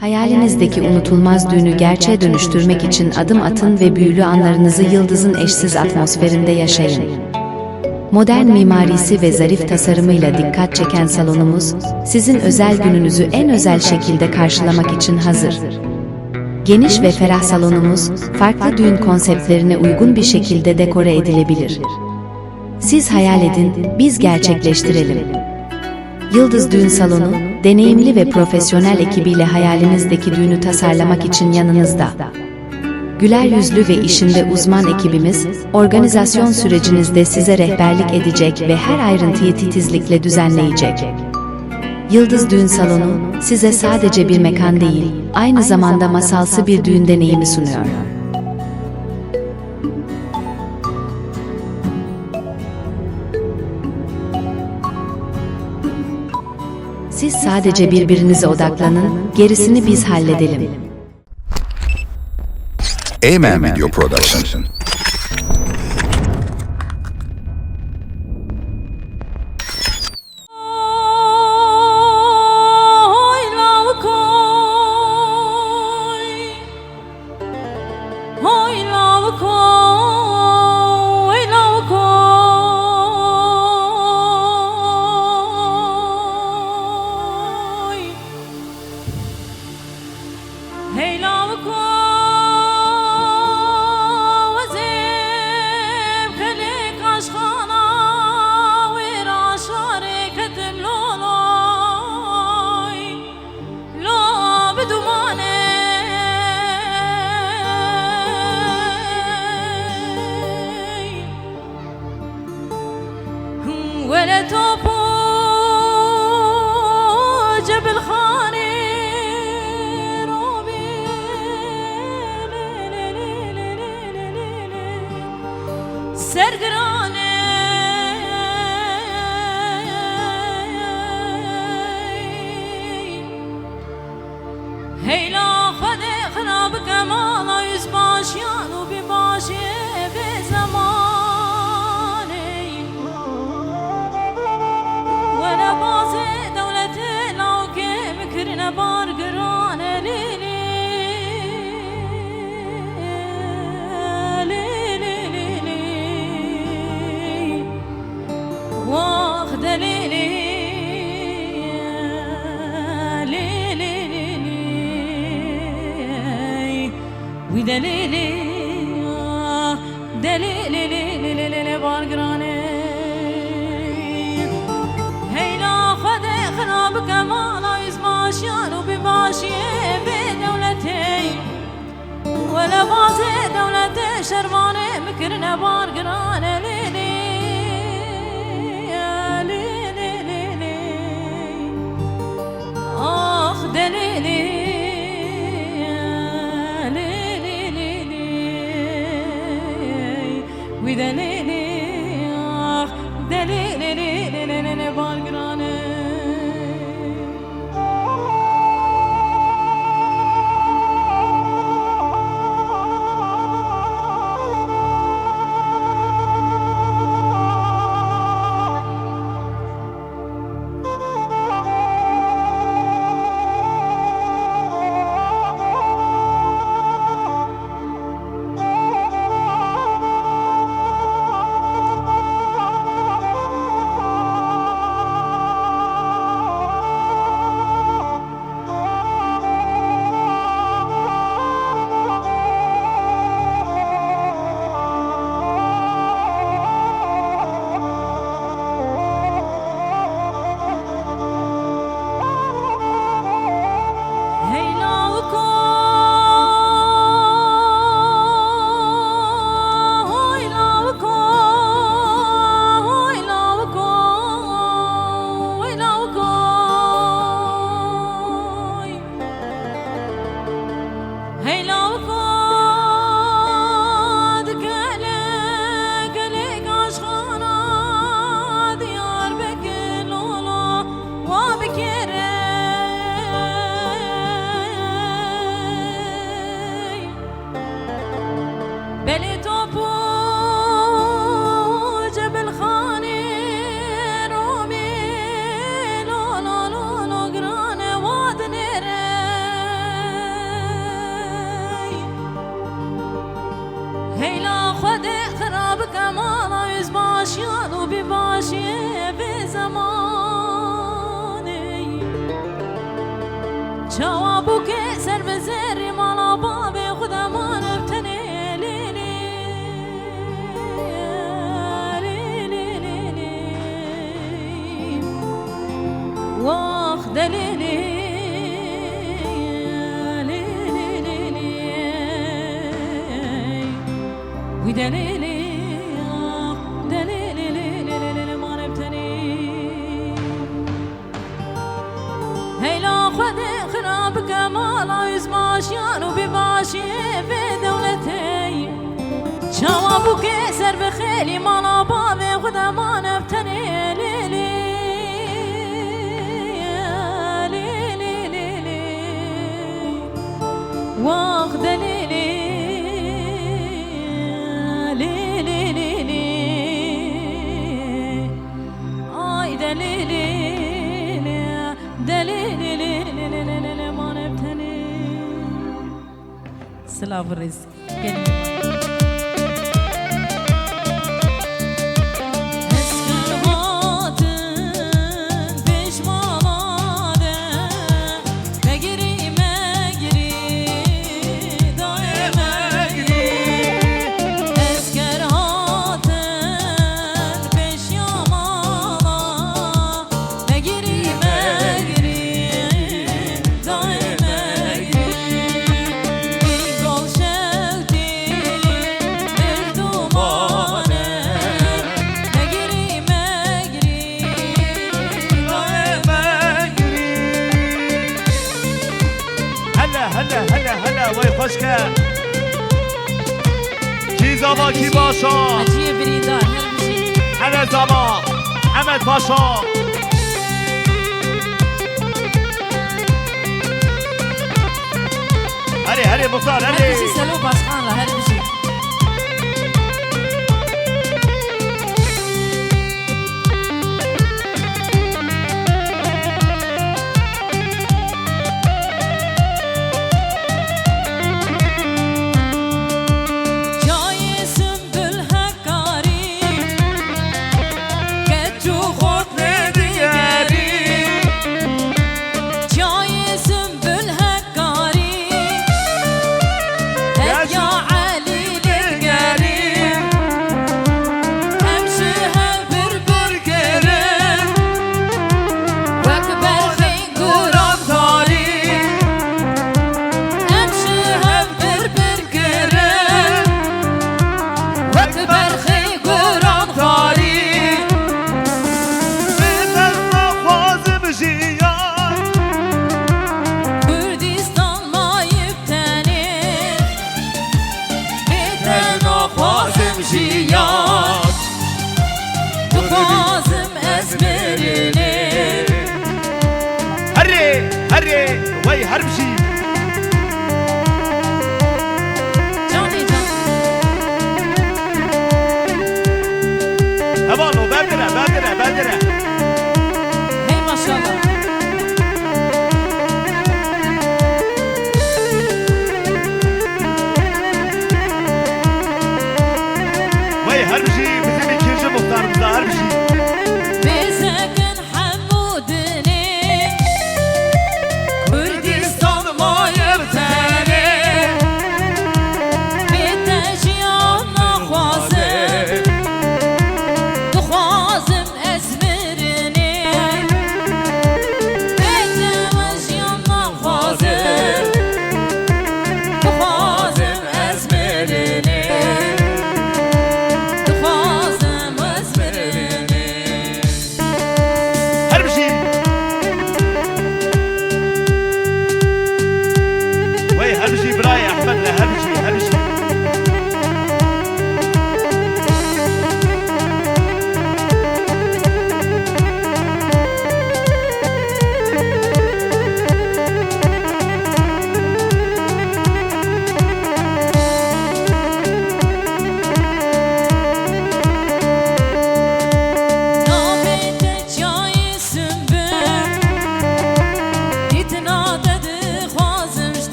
Hayalinizdeki unutulmaz düğünü gerçeğe dönüştürmek için adım atın ve büyülü anlarınızı yıldızın eşsiz atmosferinde yaşayın. Modern mimarisi ve zarif tasarımıyla dikkat çeken salonumuz, sizin özel gününüzü en özel şekilde karşılamak için hazır. Geniş ve ferah salonumuz, farklı düğün konseptlerine uygun bir şekilde dekore edilebilir. Siz hayal edin, biz gerçekleştirelim. Yıldız Düğün Salonu, deneyimli ve profesyonel ekibiyle hayalinizdeki düğünü tasarlamak için yanınızda. Güler yüzlü ve işinde uzman ekibimiz, organizasyon sürecinizde size rehberlik edecek ve her ayrıntıyı titizlikle düzenleyecek. Yıldız Düğün Salonu, size sadece bir mekan değil, aynı zamanda masalsı bir düğün deneyimi sunuyor. Siz sadece birbirinize odaklanın, gerisini biz halledelim. Amen Video Production. ولا توبو جبل خاني روبي سرقراني هيلا خدي خراب كمالا يزباشيان وبباشي بزمان بارقران ليلي ليلي واخد ليلي ليلي ودليلي دليلي ليلي بارقراني هيلا خدي خراب كمالا يزماشيان وبماشي بدولتي ولا بازي دولتي شرماني مكرنا بارقران ليلي ليلي ليلي آخ دليلي ليلي ليلي ودليلي آخ دليلي ليلي بارقران هيلا خود خراب كمالا يز باشيان وبباشي بزماني جوابك سر بزر مالا بابي خدمان ابتني ليلي ليلي واخ دليلي ودليلي دليلي ما نبتني هيلا خذ خراب كمالا يزماشيان وبباشي في دولتي جوابك سر بخيلي مالا بابي خذ ما نبتني ليلي ليلي واخ دليلي سلاف الرزق هلا وای خوشکه کی زما کی باشا حجیه بریدار هر بشی هلا زما حمد باشا هلی مختار هر هلی بشی سلو باشخان را هر بشی يا علي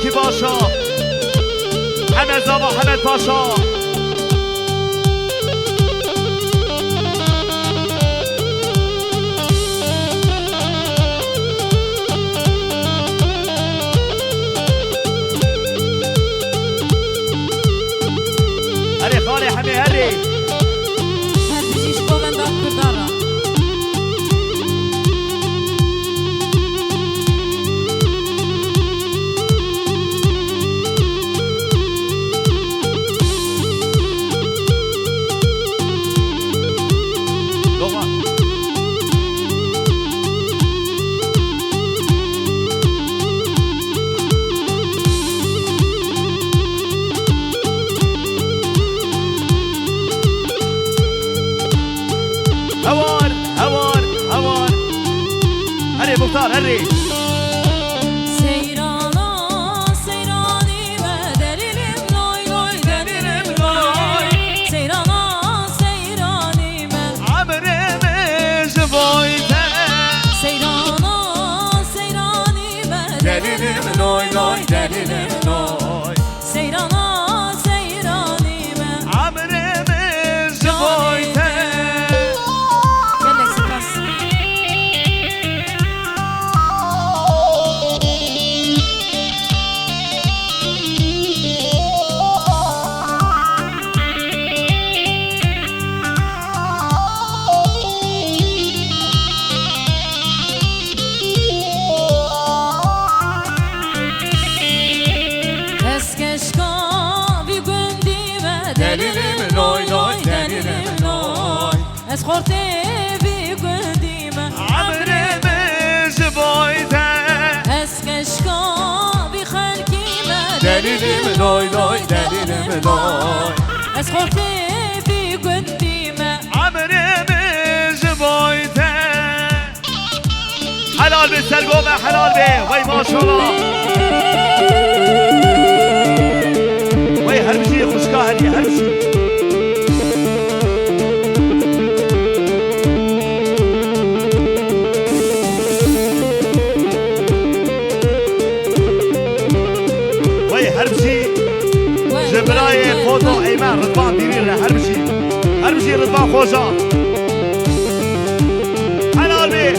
کی باشا حمد زاوا حمد پاشا هری خاله همه هری هر بجیش گووندان کردارا هوار هوار هوار هري مختار هري Seyrana seyranime derilim loy loy derilim loy Seyrana seyranime عمرمش بويته Seyrana seyranime دليلم لوي لوي دليلم لوي Seyrana seyranime عمرمش بويته Gellek spas Eskeşka bir gündime delilim loy loy delilim loy Eskorte bir gündime عمرمش بويته Eskeşka bir halkime دليلم لوي لوي دليلم لوي Eskorte bir gündime عمرمش بويته حلال به سرگومه حلال به وای ماشاءالله وای هر بشی خوشگاه هری هر بشی وای هر بشی جبرای فوتو ایمان رضوان دیرین هر بشی هر بشی رضوان خوشا حلال به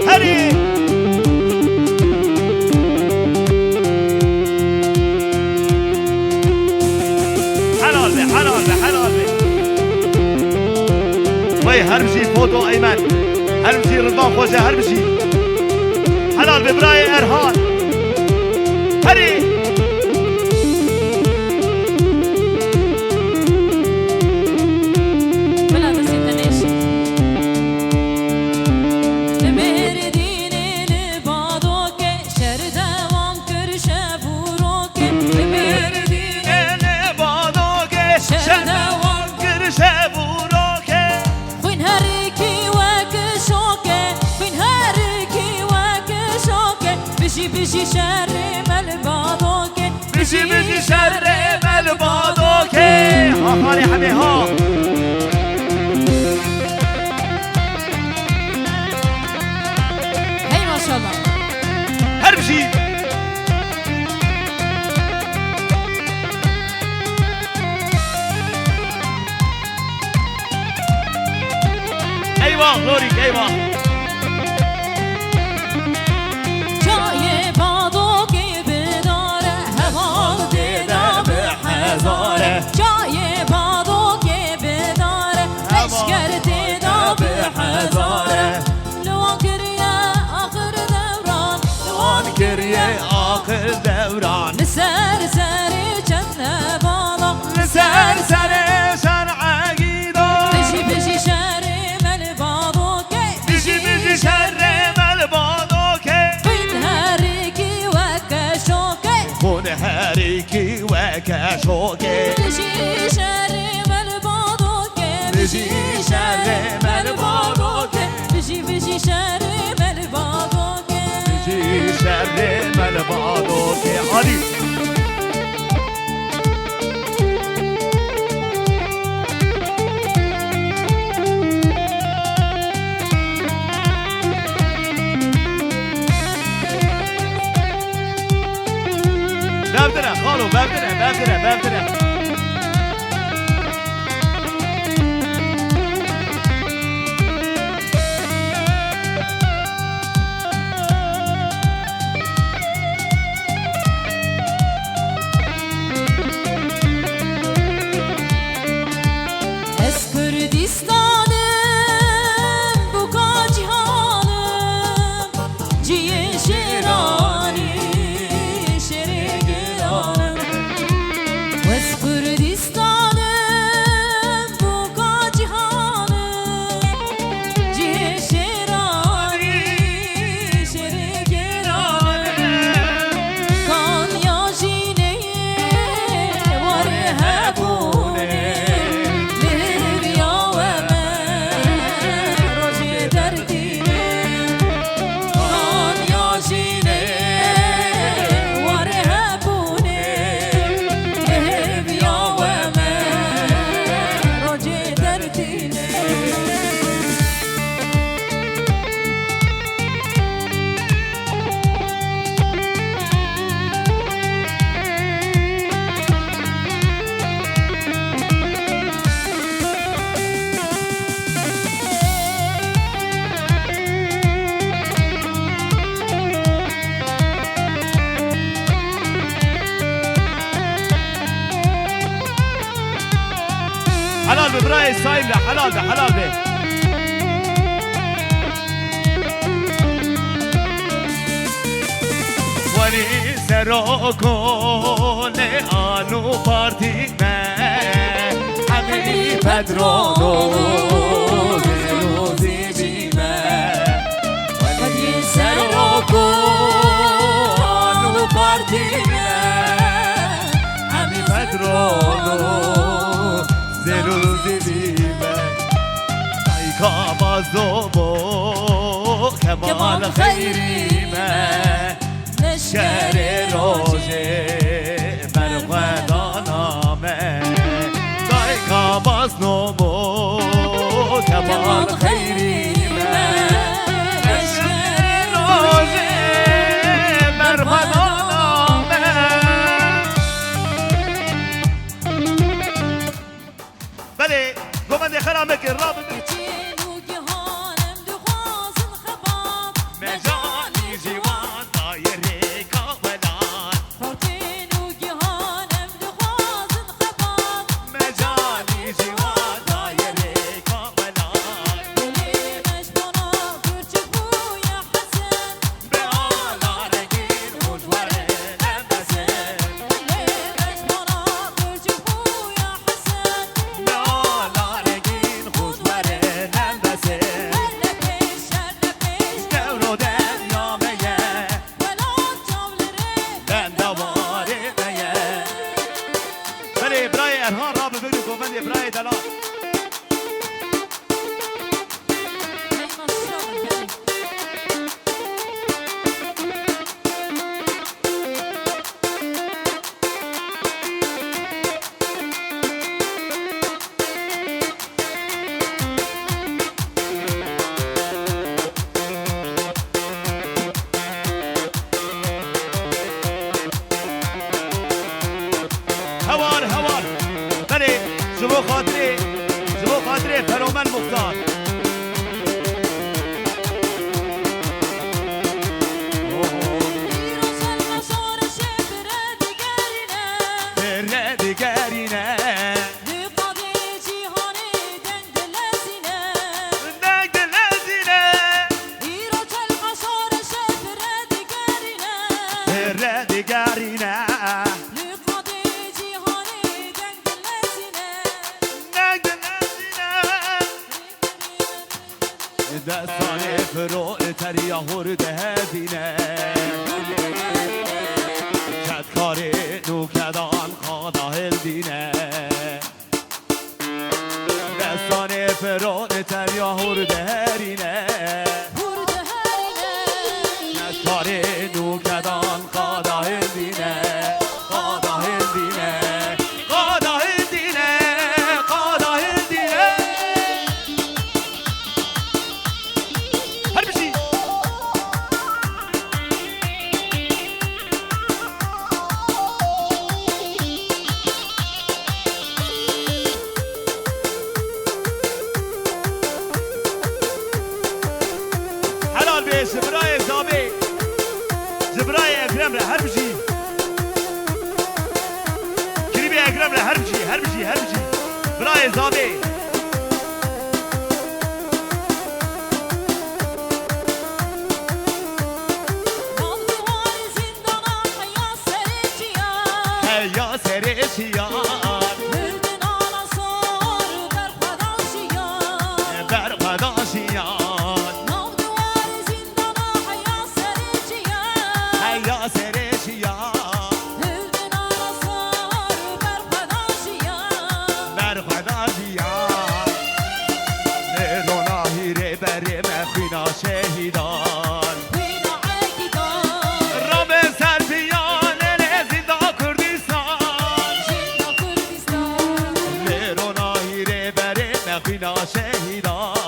هری حلال به حلال به حلال به وای هر بشی فوتو ایمان هر بشی رضوان خوشا هر بشی حلال به برای ارهان هری بلا تسيتنيش لمرديني لبادوك شر دوام كرشه فوروك لمرديني شهدوان کرشه بوروکه خوين هريكي وكشوكه خوين هريكي وكشوكه بشي بشي شر ملبادوك بشی بشی شر ملبادوکه ها خالی همه ها هي ما شاء الله هر بشی ایوان لوریک ایوان جای بادوکی بداره هوال دیده به هزاره جای بادوکی بداره اشکر دیده به هزاره لوان کریه آخر دوران لوان گریه آخر دوران لسر سری چند بالا سر سر شرعگیدو بشی بشی شری مل بادوکی بشی بشی شر ملبادوکه بین هریکی و کشوکی خون هریکی و کشوکه بشی شری مل بادوکی بشی شر ملبادوکه بشی بشی شری مل بادوکی بشی شر ملبادوکه عالی بابتره حلال ببراي صايم حلال ده حلال به ولي سروكو لانو بارتي ما حمي بدرونو زيروزي بيما ولي سروكو لانو بارتي ما حمي بدرونو زیروزی بیمه دایکا بازدوبو کمال خیریمه نشکر روژه برخدانامه دایکا بازدوبو کمال خیریمه نشکر روژه برخدانامه بله گومند خرامه که رابط مجانی جوان دایره کابلان مجانی جوان دایره کابلان به آلا رگیر مجوره نبسه به آلا رگیر مجوره نبسه دورو دنیا میه بندواره میه بله برای ارهان را ببینید گومند برای دلال هوار هوار بله جبو خاطره فرومن مختار بره دیگرینه دنگ دلزینه بره دیگرینه دستان فرو تریا هرده هزینه کدکاری نوکدان خدا هلدینه دستان فرو تریا هرده هرینه کدکاری نوکدان خدا هلدینه خدا هلدینه خدا هلدینه خدا هلدینه هر بشی اکرم له هر بشی هر بشی هر بشی برای زاده یا سرشیان بر خداشیان یا سرشیان بر خداشیان نروناهی ره بر مخینا شهیدان رب سرپیان نزیدا کردستان نروناهی ره بر مخینا شهیدان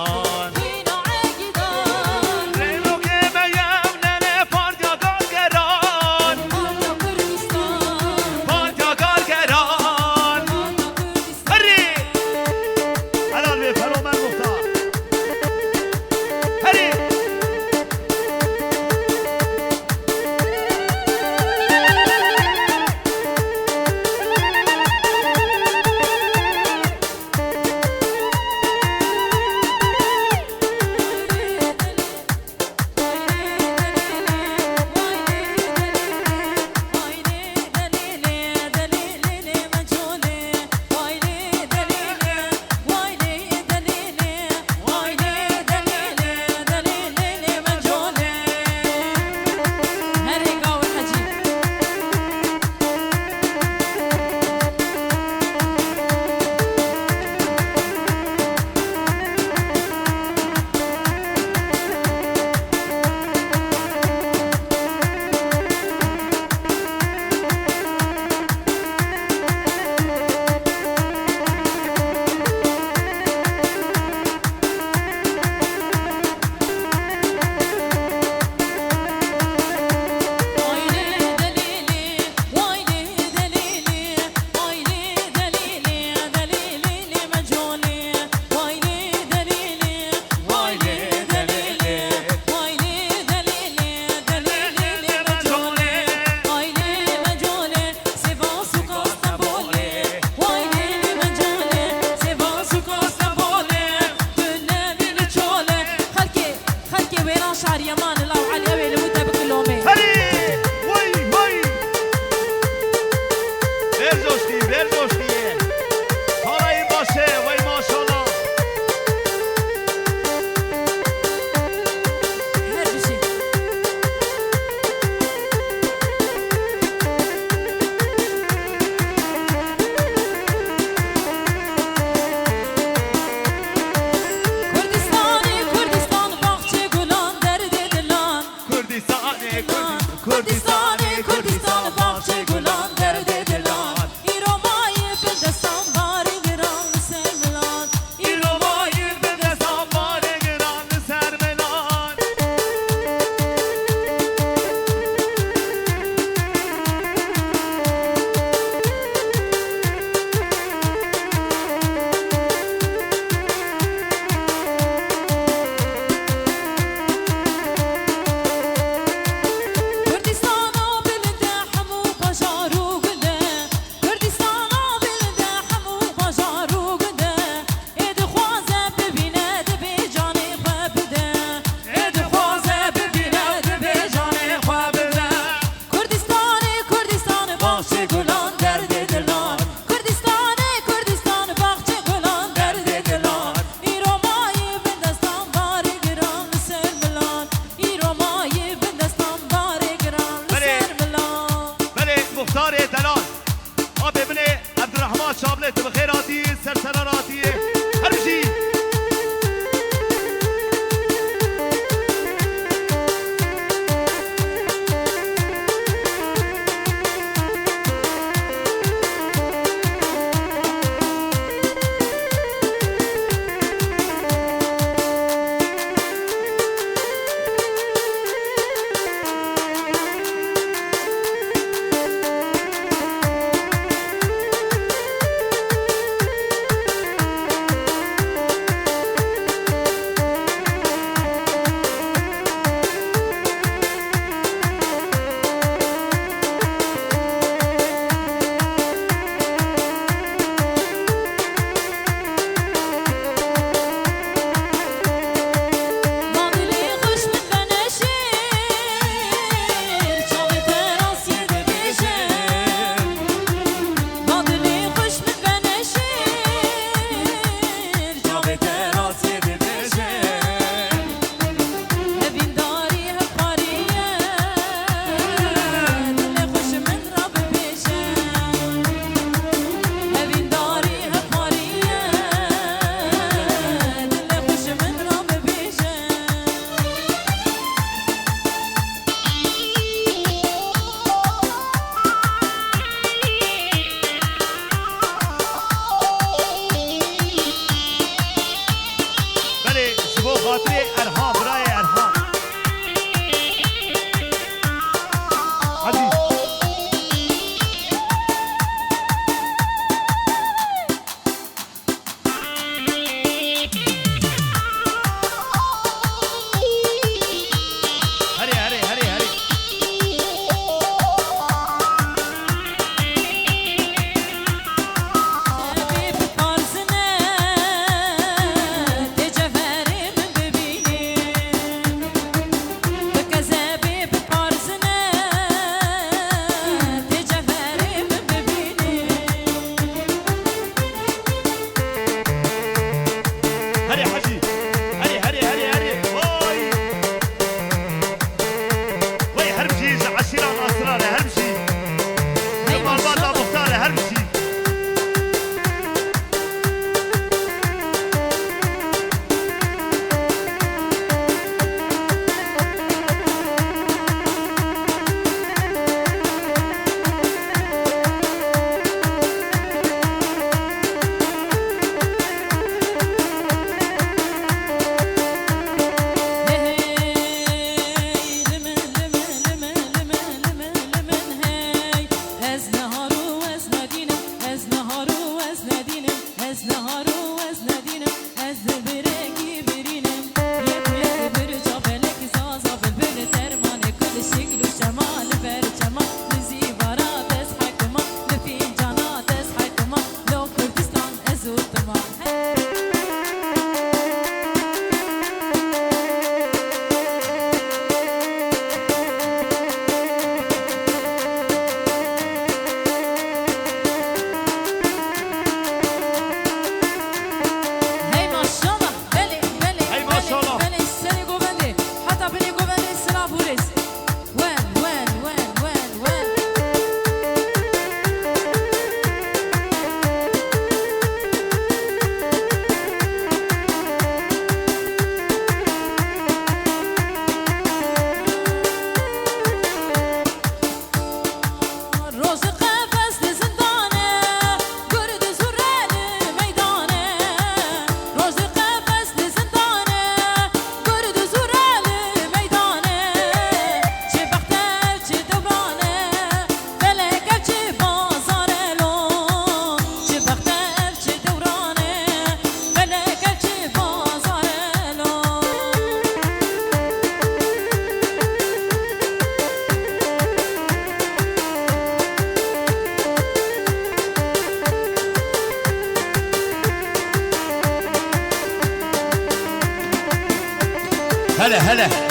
هلا هلا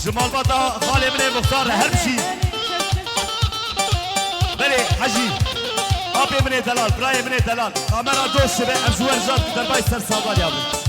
جمال بطا خالي من مختار هرمشي بلي حجي ابي من دلال براي من دلال كاميرا دوش به ازور جات دربای سر ساغال يابو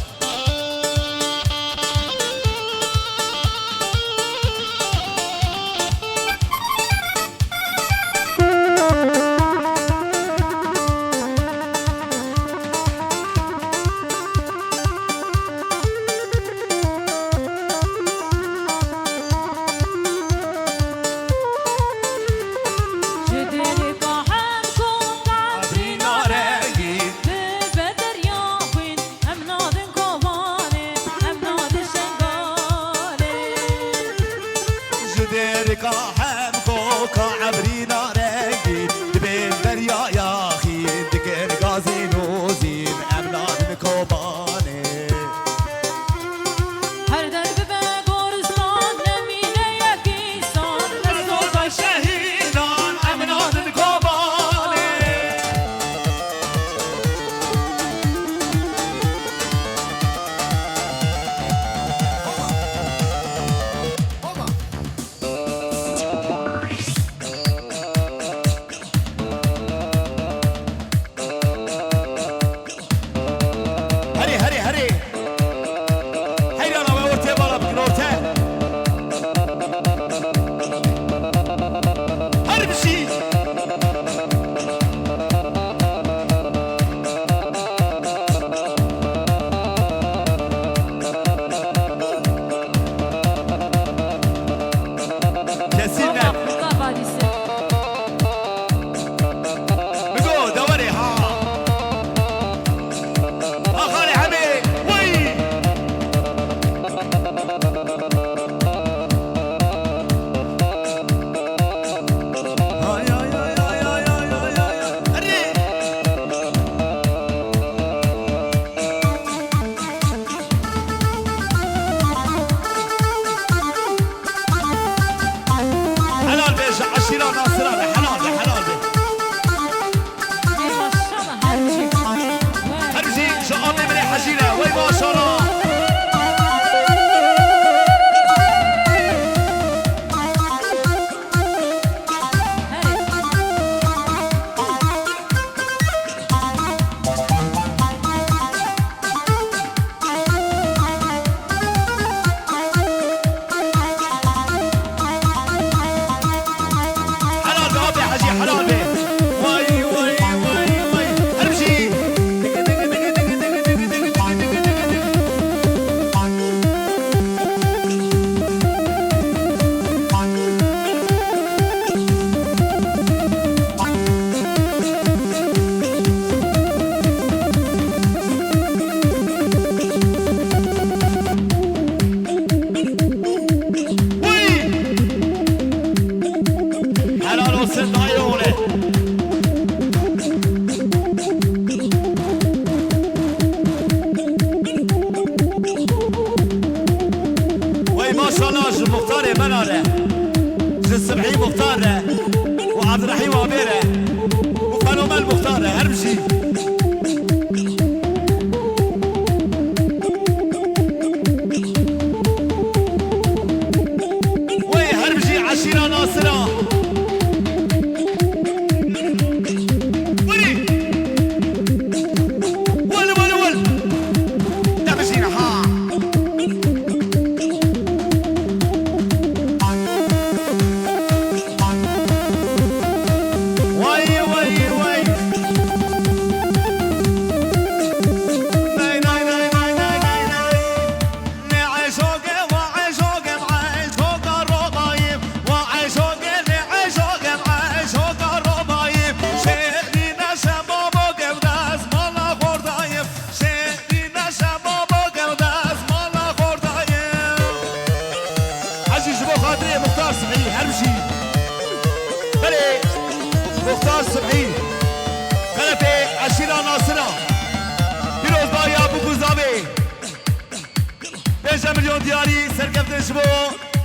مليون دياري سرقفت نشبو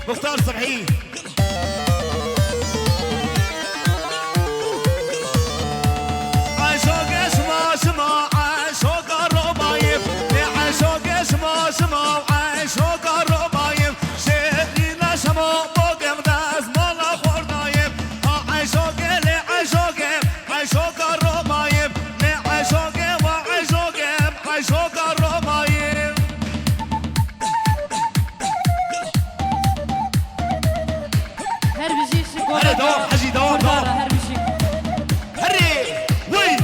مختار صبحي عاشوق شما شما عاشوق الربايب عاشوق شما شما عاشوق الربايب شيرينا شما بوقم داز مالا خوردايب عاشوق لي عاشوق عاشوق الربايب عاشوق وعاشوق عاشوق الربايب هربجي شكورة هلا دوام حجي دوام دوام هربجي هري وي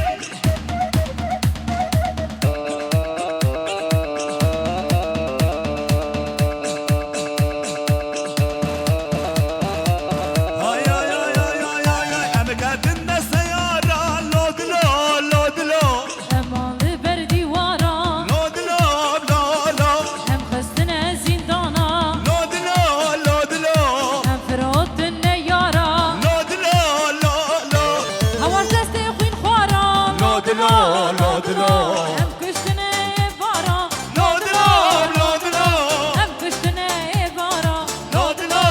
هاي هاي هاي هاي هاي هاي امكات السيارة لود لو لود لو امان بردي ورا لود لو لو لو هم خستنا زندانا لود لو لود لو هم فرود النيارة لود لو لو لو هوار دستي خوين خوارا لود لو لود لو هم كشتنا بارا لود لو لود لو هم كشتنا بارا لود لو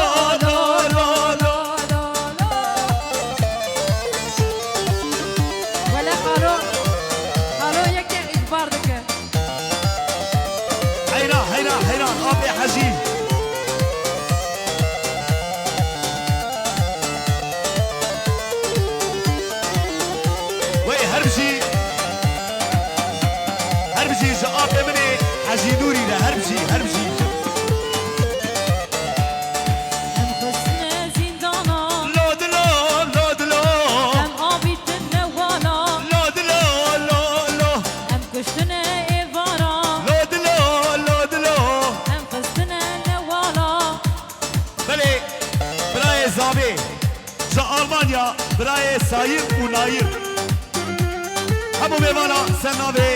لو لو لو ولا خارو خارو يكي إجبار دكه حيران حيران حيران ابي حجي وي هربشي هربشي جاب مني حجي نوري لا هربشي هربشي هم خستنا زندانا لود لو لود لو هم عبيد النوالا لود لو لو لو هم كشتنا بارا لود لو لود لو هم خستنا نوالا بلي براي زابي جا ألمانيا براي ساير وناير همو ميوانا سنابي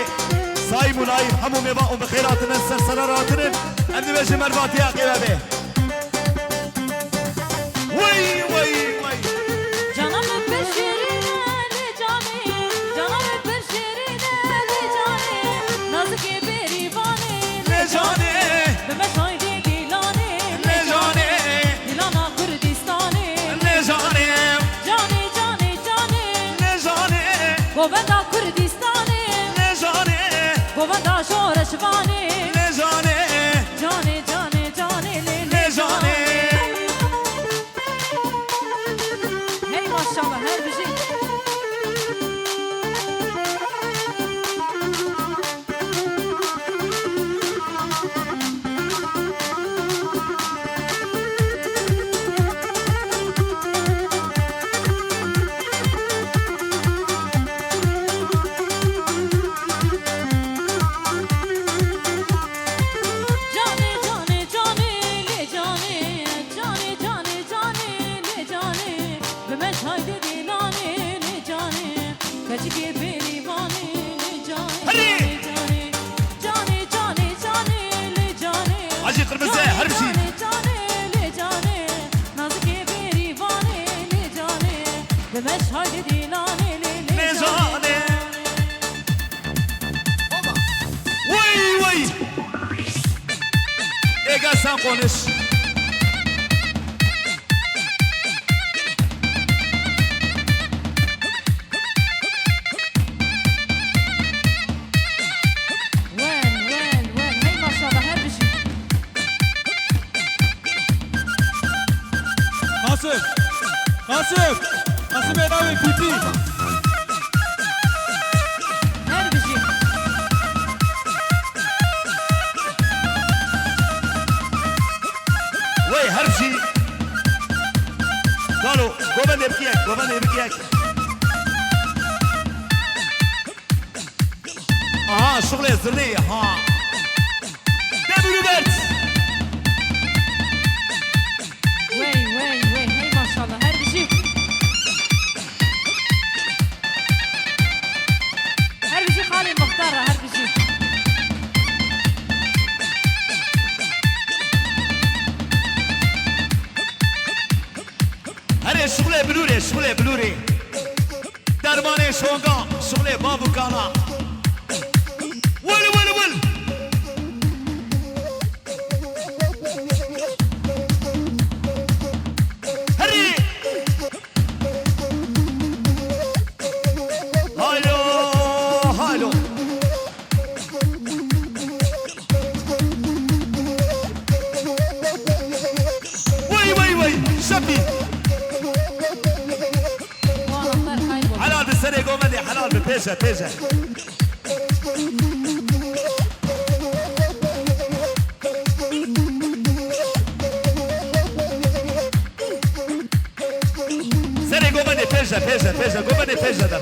سايب وناير همو ميوان وبخيراتنا سرسراراتنا أبدي بجي مرباتي أقيبه وي وي وي Canım bir şirine cani, canım bir şirine cani, nazik bir ivani لجاني bebe haydi dilani لجاني dilana Kurdistani لجاني cani cani cani لجاني govenda Kurdistani لجاني govenda şoreşvani لجاني cani cani cani لجاني hey maşallah her bir şey Cani cani cani le cani cani cani cani le cani Bemeş haydi dilani le cani Kaçki perivani le cani Hadi. cani cani cani cani le cani Hacı Kırmızı, her bir şey. Cani cani le cani Nazike perivani le cani Bemeş haydi dilani le لجاني وي وي ايه قاسم قونش وين hey maşallah her bir şey Kasım! Kasım! Kasım Enavi Pipi! her bir şey وي هرشي قالوا قوبان يبكيك قوبان يبكيك اها شغل الزرنية ها دابو روبرت Wey hey maşallah her bir şey her bir şey hali muhtara her bir şey هري شغل بلوري شغل بلوري درباني شونغا شغل بابو كانا ول ول ول تيزا تيزا سري قومني تيزا تيزا تيزا قومني تيزا ده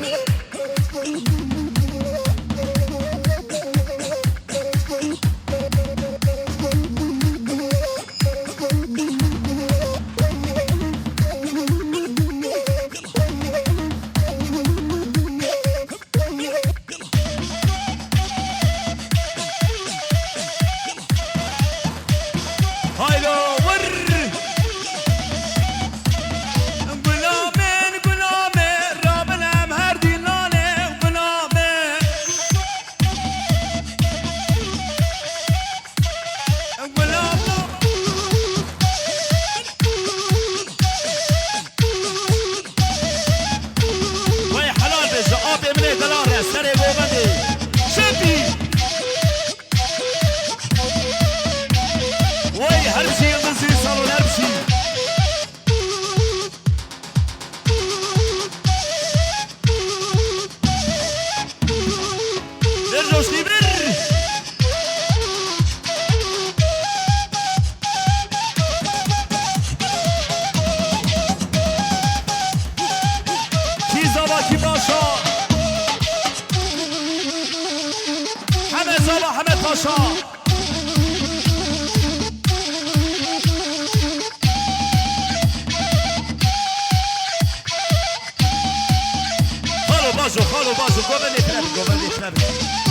خالو بازو قومني ترابي